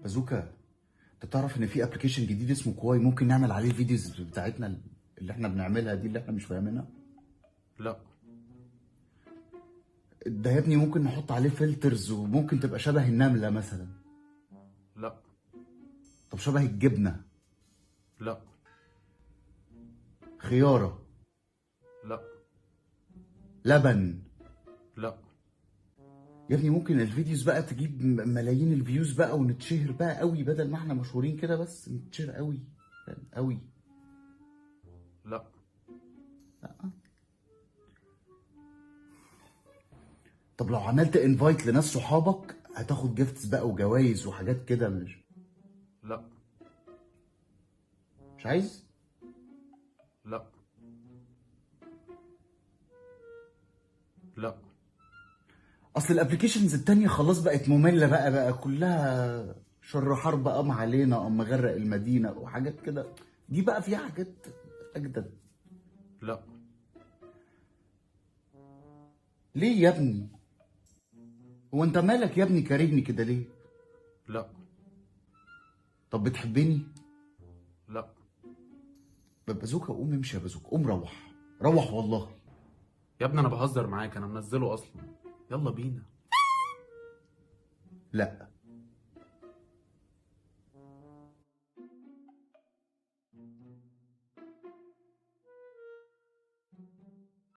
بازوكا، انت تعرف ان في ابلكيشن جديد اسمه كواي ممكن نعمل عليه الفيديوز بتاعتنا اللي احنا بنعملها دي اللي احنا مش فاهمينها؟ لا. ده يا ابني ممكن نحط عليه فلترز وممكن تبقى شبه النملة مثلا. لا. طب شبه الجبنة؟ لا. خيارة؟ لا. لبن؟ لا. يا ابني ممكن الفيديوز بقى تجيب ملايين الفيوز بقى ونتشهر بقى قوي بدل ما احنا مشهورين كده، بس نتشهر قوي، فاهم؟ قوي. لا. لا. طب لو عملت انفايت لناس صحابك هتاخد جيفتس بقى وجوائز وحاجات كده، لا. مش عايز؟ لا. لا. اصل الابلكيشنز التانية خلاص بقت مملة بقى كلها شر حرب قام علينا قام مغرق المدينة وحاجات كده. دي بقى فيها حاجات اجدد. لا. ليه يا ابني؟ هو انت مالك يا ابني كارهني كده ليه؟ لا. طب بتحبني؟ لا. بازوكا قوم امشي يا بازوكا، قوم روح، روح والله. يا ابني انا بهزر معاك، انا منزله اصلا. يلا بينا. لا.